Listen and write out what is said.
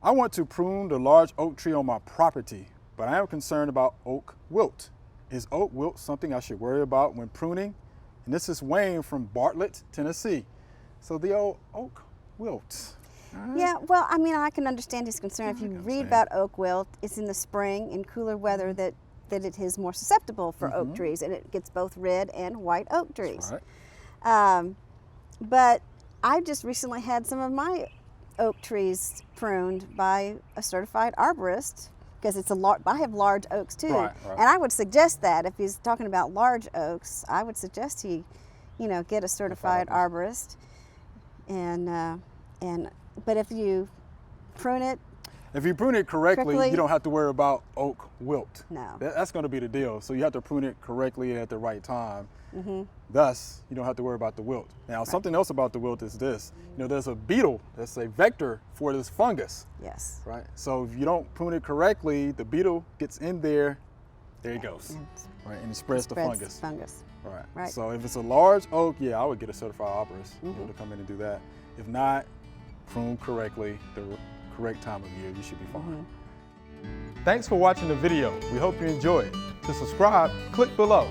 I want to prune the large oak tree on my property, but I am concerned about oak wilt. Is oak wilt something I should worry about when pruning? And this is Wayne from Bartlett, Tennessee. So the old oak wilt. Yeah, well, I mean, I can understand his concern. If you read about oak wilt, it's in the spring in cooler weather that it is more susceptible for oak trees, and it gets both red and white oak trees. Right. But I just recently had some of my oak trees pruned by a certified arborist, because I have large oaks too. Right. And I would suggest that if he's talking about large oaks, I would suggest he, get a certified arborist. But if you prune it, if you prune it correctly, you don't have to worry about oak wilt. No. That's going to be the deal. So you have to prune it correctly at the right time. Thus, you don't have to worry about the wilt. Now, something else about the wilt is this. There's a beetle that's a vector for this fungus. Yes. Right? So if you don't prune it correctly, the beetle gets in there. There it goes. Right? And it spreads the fungus. Right. So if it's a large oak, yeah, I would get a certified arborist to come in and do that. If not, prune correctly, the correct time of year, you should be fine. Thanks for watching the video. We hope you enjoyed. To subscribe, click below.